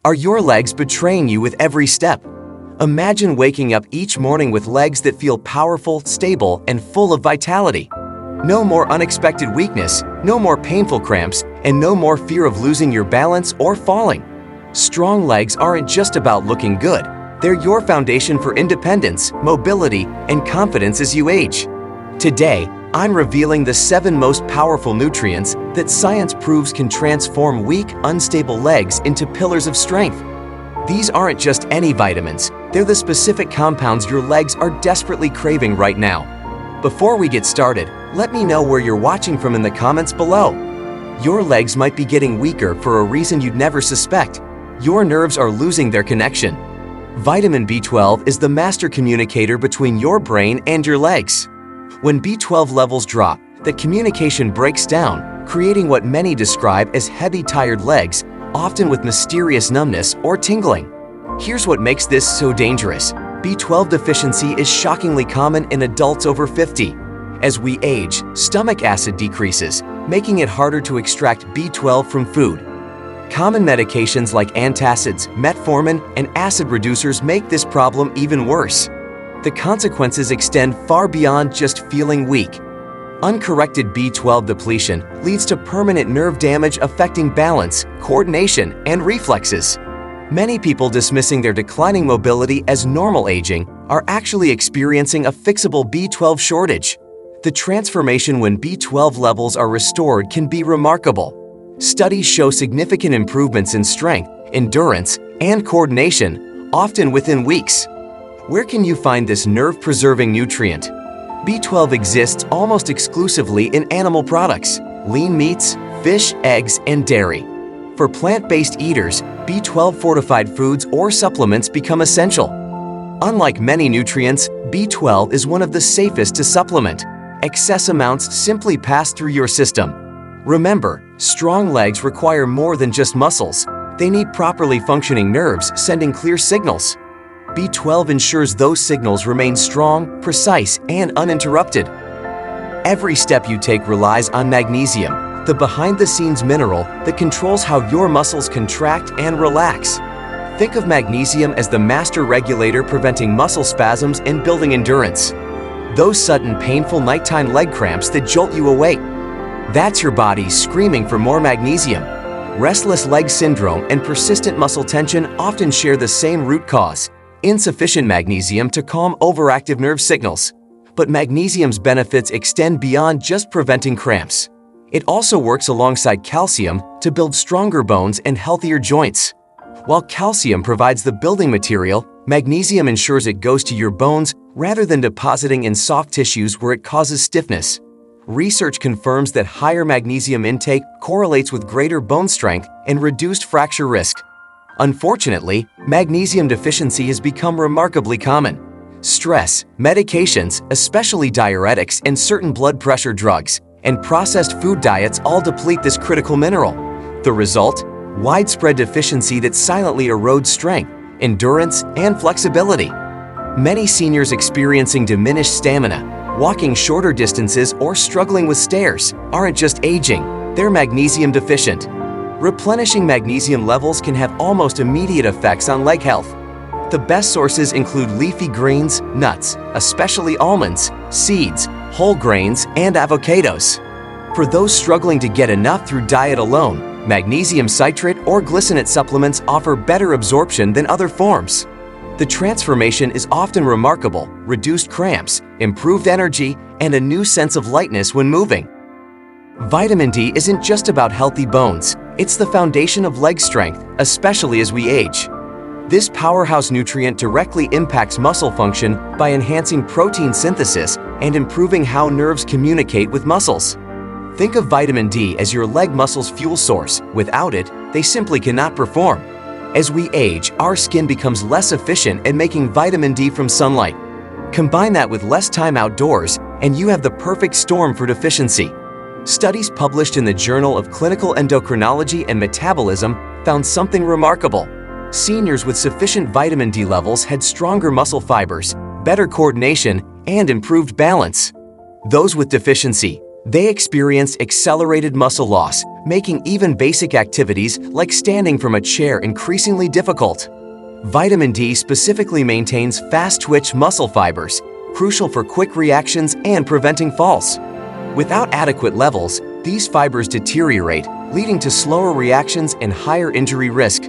Are your legs betraying you with every step? Imagine waking up each morning with legs that feel powerful, stable, and full of vitality. No more unexpected weakness, no more painful cramps, and no more fear of losing your balance or falling. Strong legs aren't just about looking good. They're your foundation for independence, mobility, and confidence as you age. Today, I'm revealing the 7 most powerful nutrients that science proves can transform weak, unstable legs into pillars of strength. These aren't just any vitamins, they're the specific compounds your legs are desperately craving right now. Before we get started, let me know where you're watching from in the comments below. Your legs might be getting weaker for a reason you'd never suspect. Your nerves are losing their connection. Vitamin B12 is the master communicator between your brain and your legs. When B12 levels drop, the communication breaks down, creating what many describe as heavy, tired legs, often with mysterious numbness or tingling. Here's what makes this so dangerous. B12 deficiency is shockingly common in adults over 50. As we age, stomach acid decreases, making it harder to extract B12 from food. Common medications like antacids, metformin, and acid reducers make this problem even worse. The consequences extend far beyond just feeling weak. Uncorrected B12 depletion leads to permanent nerve damage affecting balance, coordination, and reflexes. Many people dismissing their declining mobility as normal aging are actually experiencing a fixable B12 shortage. The transformation when B12 levels are restored can be remarkable. Studies show significant improvements in strength, endurance, and coordination, often within weeks. Where can you find this nerve-preserving nutrient? B12 exists almost exclusively in animal products, lean meats, fish, eggs, and dairy. For plant-based eaters, B12 fortified foods or supplements become essential. Unlike many nutrients, B12 is one of the safest to supplement. Excess amounts simply pass through your system. Remember, strong legs require more than just muscles. They need properly functioning nerves sending clear signals. B12 ensures those signals remain strong, precise, and uninterrupted. Every step you take relies on magnesium, the behind-the-scenes mineral that controls how your muscles contract and relax. Think of magnesium as the master regulator preventing muscle spasms and building endurance. Those sudden, painful nighttime leg cramps that jolt you awake. That's your body screaming for more magnesium. Restless leg syndrome and persistent muscle tension often share the same root cause: insufficient magnesium to calm overactive nerve signals. But magnesium's benefits extend beyond just preventing cramps. It also works alongside calcium to build stronger bones and healthier joints. While calcium provides the building material, magnesium ensures it goes to your bones rather than depositing in soft tissues where it causes stiffness. Research confirms that higher magnesium intake correlates with greater bone strength and reduced fracture risk. Unfortunately, magnesium deficiency has become remarkably common. Stress, medications, especially diuretics and certain blood pressure drugs, and processed food diets all deplete this critical mineral. The result? Widespread deficiency that silently erodes strength, endurance, and flexibility. Many seniors experiencing diminished stamina, walking shorter distances, or struggling with stairs aren't just aging, they're magnesium deficient. Replenishing magnesium levels can have almost immediate effects on leg health. The best sources include leafy greens, nuts, especially almonds, seeds, whole grains, and avocados. For those struggling to get enough through diet alone, magnesium citrate or glycinate supplements offer better absorption than other forms. The transformation is often remarkable: reduced cramps, improved energy, and a new sense of lightness when moving. Vitamin D isn't just about healthy bones. It's the foundation of leg strength, especially as we age. This powerhouse nutrient directly impacts muscle function by enhancing protein synthesis and improving how nerves communicate with muscles. Think of vitamin D as your leg muscles' fuel source. Without it, they simply cannot perform. As we age, our skin becomes less efficient at making vitamin D from sunlight. Combine that with less time outdoors, and you have the perfect storm for deficiency. Studies published in the Journal of Clinical Endocrinology and Metabolism found something remarkable. Seniors with sufficient vitamin D levels had stronger muscle fibers, better coordination, and improved balance. Those with deficiency, They experience accelerated muscle loss, making even basic activities like standing from a chair increasingly difficult. Vitamin D specifically maintains fast-twitch muscle fibers, crucial for quick reactions and preventing falls. Without adequate levels, these fibers deteriorate, leading to slower reactions and higher injury risk.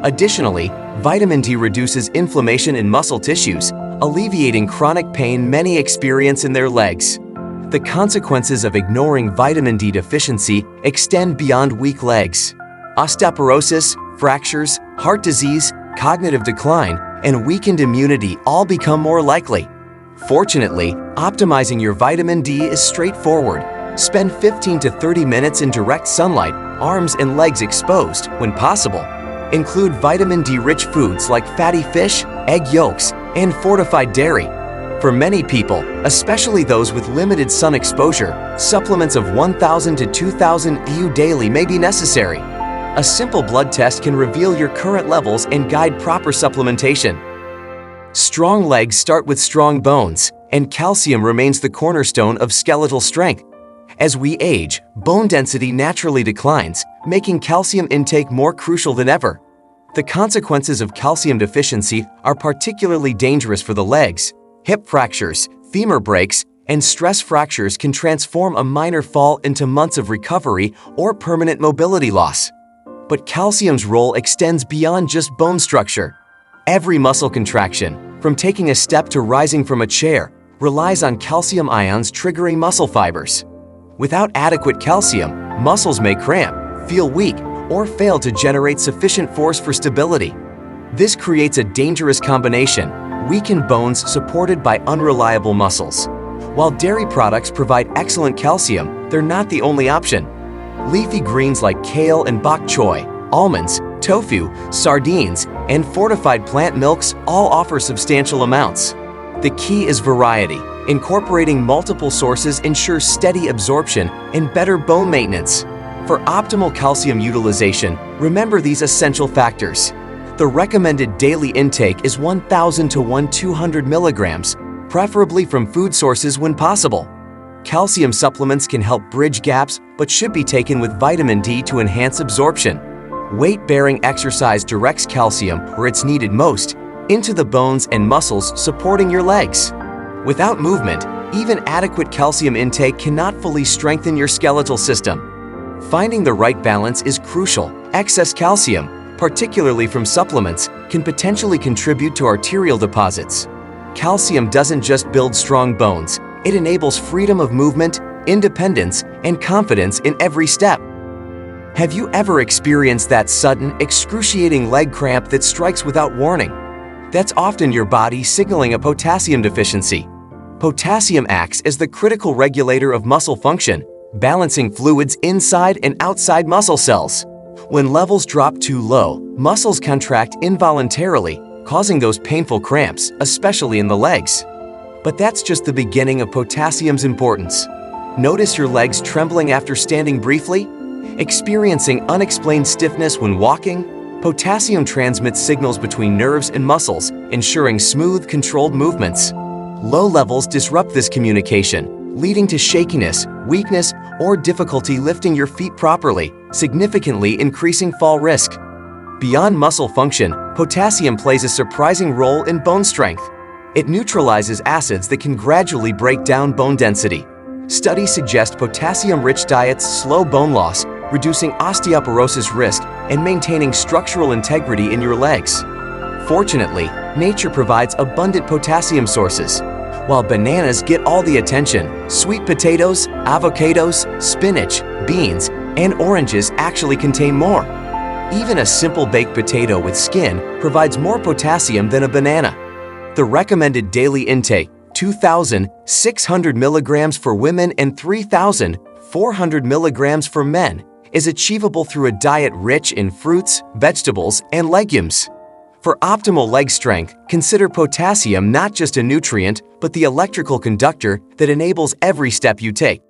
Additionally, vitamin D reduces inflammation in muscle tissues, alleviating chronic pain many experience in their legs. The consequences of ignoring vitamin D deficiency extend beyond weak legs. Osteoporosis, fractures, heart disease, cognitive decline, and weakened immunity all become more likely. Fortunately, optimizing your vitamin D is straightforward. Spend 15 to 30 minutes in direct sunlight, arms and legs exposed, when possible. Include vitamin D-rich foods like fatty fish, egg yolks, and fortified dairy. For many people, especially those with limited sun exposure, supplements of 1,000 to 2,000 IU daily may be necessary. A simple blood test can reveal your current levels and guide proper supplementation. Strong legs start with strong bones, and calcium remains the cornerstone of skeletal strength. As we age, bone density naturally declines, making calcium intake more crucial than ever. The consequences of calcium deficiency are particularly dangerous for the legs. Hip fractures, femur breaks, and stress fractures can transform a minor fall into months of recovery or permanent mobility loss. But calcium's role extends beyond just bone structure. Every muscle contraction, from taking a step to rising from a chair, relies on calcium ions triggering muscle fibers. Without adequate calcium, muscles may cramp, feel weak, or fail to generate sufficient force for stability. This creates a dangerous combination: weakened bones supported by unreliable muscles. While dairy products provide excellent calcium, they're not the only option. Leafy greens like kale and bok choy, almonds, tofu, sardines, and fortified plant milks all offer substantial amounts. The key is variety. Incorporating multiple sources ensures steady absorption and better bone maintenance. For optimal calcium utilization, remember these essential factors. The recommended daily intake is 1,000 to 1,200 milligrams, preferably from food sources when possible. Calcium supplements can help bridge gaps but should be taken with vitamin D to enhance absorption. Weight-bearing exercise directs calcium where it's needed most, into the bones and muscles supporting your legs. Without movement, even adequate calcium intake cannot fully strengthen your skeletal system. Finding the right balance is crucial. Excess calcium, particularly from supplements, can potentially contribute to arterial deposits. Calcium doesn't just build strong bones, it enables freedom of movement, independence, and confidence in every step. Have you ever experienced that sudden, excruciating leg cramp that strikes without warning? That's often your body signaling a potassium deficiency. Potassium acts as the critical regulator of muscle function, balancing fluids inside and outside muscle cells. When levels drop too low, muscles contract involuntarily, causing those painful cramps, especially in the legs. But that's just the beginning of potassium's importance. Notice your legs trembling after standing briefly? Experiencing unexplained stiffness when walking? Potassium transmits signals between nerves and muscles, ensuring smooth, controlled movements. Low levels disrupt this communication, leading to shakiness, weakness, or difficulty lifting your feet properly, significantly increasing fall risk. Beyond muscle function, potassium plays a surprising role in bone strength. It neutralizes acids that can gradually break down bone density. Studies suggest potassium-rich diets slow bone loss, reducing osteoporosis risk and maintaining structural integrity in your legs. Fortunately, nature provides abundant potassium sources. While bananas get all the attention, sweet potatoes, avocados, spinach, beans, and oranges actually contain more. Even a simple baked potato with skin provides more potassium than a banana. The recommended daily intake, 2,600 milligrams for women and 3,400 milligrams for men, is achievable through a diet rich in fruits, vegetables, and legumes. For optimal leg strength, consider potassium not just a nutrient, but the electrical conductor that enables every step you take.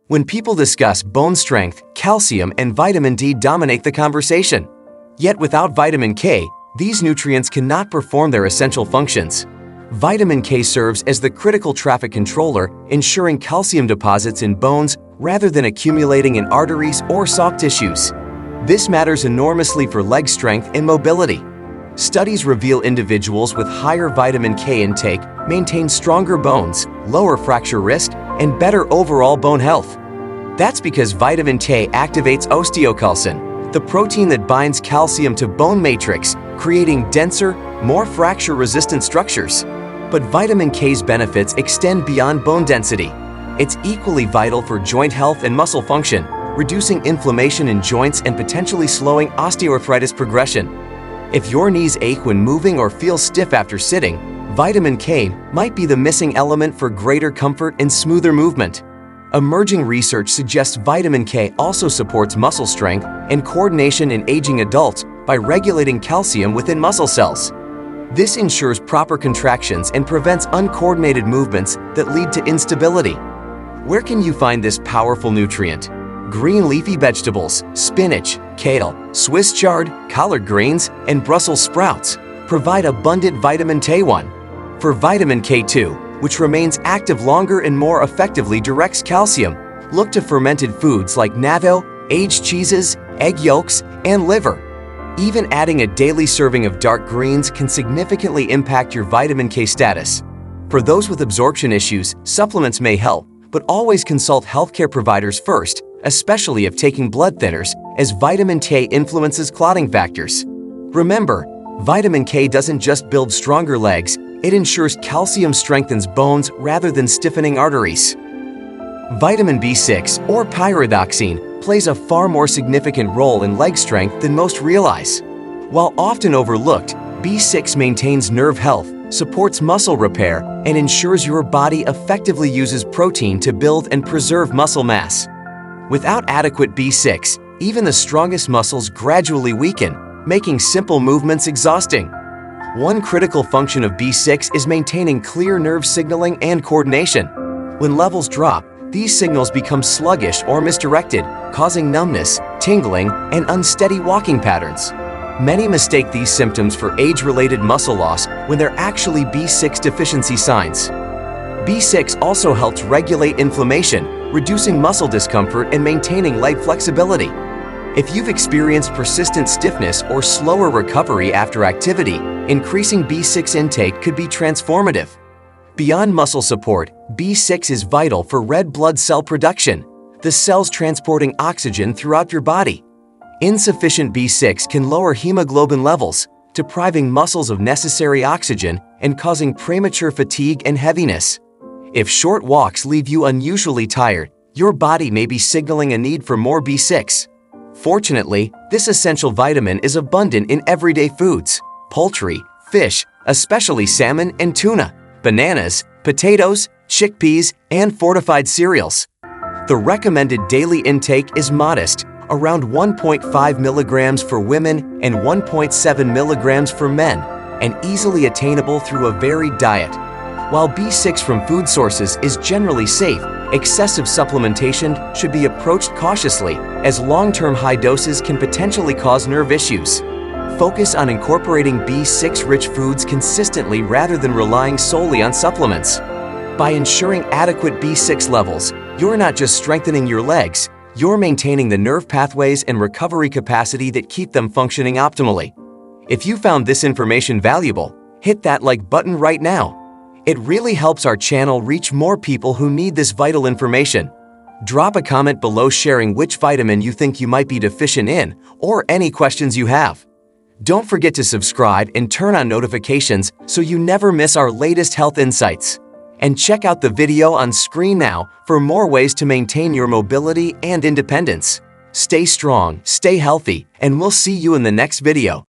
When people discuss bone strength, calcium and vitamin D dominate the conversation. Yet without vitamin K, these nutrients cannot perform their essential functions. Vitamin K serves as the critical traffic controller, ensuring calcium deposits in bones rather than accumulating in arteries or soft tissues. This matters enormously for leg strength and mobility. Studies reveal individuals with higher vitamin K intake maintain stronger bones, lower fracture risk, and better overall bone health. That's because vitamin K activates osteocalcin, the protein that binds calcium to bone matrix, creating denser, more fracture-resistant structures. But vitamin K's benefits extend beyond bone density. It's equally vital for joint health and muscle function, reducing inflammation in joints and potentially slowing osteoarthritis progression. If your knees ache when moving or feel stiff after sitting, vitamin K might be the missing element for greater comfort and smoother movement. Emerging research suggests vitamin K also supports muscle strength and coordination in aging adults by regulating calcium within muscle cells. This ensures proper contractions and prevents uncoordinated movements that lead to instability. Where can you find this powerful nutrient? Green leafy vegetables, spinach, kale, Swiss chard, collard greens, and Brussels sprouts provide abundant vitamin K1. For vitamin K2, which remains active longer and more effectively directs calcium, look to fermented foods like natto, aged cheeses, egg yolks, and liver. Even adding a daily serving of dark greens can significantly impact your vitamin K status. For those with absorption issues, supplements may help, but always consult healthcare providers first, especially if taking blood thinners, as vitamin K influences clotting factors. Remember, vitamin K doesn't just build stronger legs, it ensures calcium strengthens bones rather than stiffening arteries. Vitamin B6, or pyridoxine, plays a far more significant role in leg strength than most realize. While often overlooked, B6 maintains nerve health, supports muscle repair, and ensures your body effectively uses protein to build and preserve muscle mass. Without adequate B6, even the strongest muscles gradually weaken, making simple movements exhausting. One critical function of B6 is maintaining clear nerve signaling and coordination. When levels drop, these signals become sluggish or misdirected, causing numbness, tingling, and unsteady walking patterns. Many mistake these symptoms for age-related muscle loss when they're actually B6 deficiency signs. B6 also helps regulate inflammation, reducing muscle discomfort and maintaining leg flexibility. If you've experienced persistent stiffness or slower recovery after activity, increasing B6 intake could be transformative. Beyond muscle support, B6 is vital for red blood cell production, the cells transporting oxygen throughout your body. Insufficient B6 can lower hemoglobin levels, depriving muscles of necessary oxygen and causing premature fatigue and heaviness. If short walks leave you unusually tired, your body may be signaling a need for more B6. Fortunately, this essential vitamin is abundant in everyday foods: poultry, fish, especially salmon and tuna, bananas, potatoes, chickpeas, and fortified cereals. The recommended daily intake is modest, around 1.5 milligrams for women and 1.7 milligrams for men, and easily attainable through a varied diet. While B6 from food sources is generally safe, excessive supplementation should be approached cautiously, as long-term high doses can potentially cause nerve issues. Focus on incorporating B6-rich foods consistently rather than relying solely on supplements. By ensuring adequate B6 levels, you're not just strengthening your legs, you're maintaining the nerve pathways and recovery capacity that keep them functioning optimally. If you found this information valuable, hit that like button right now. It really helps our channel reach more people who need this vital information. Drop a comment below sharing which vitamin you think you might be deficient in, or any questions you have. Don't forget to subscribe and turn on notifications so you never miss our latest health insights. And check out the video on screen now for more ways to maintain your mobility and independence. Stay strong, stay healthy, and we'll see you in the next video.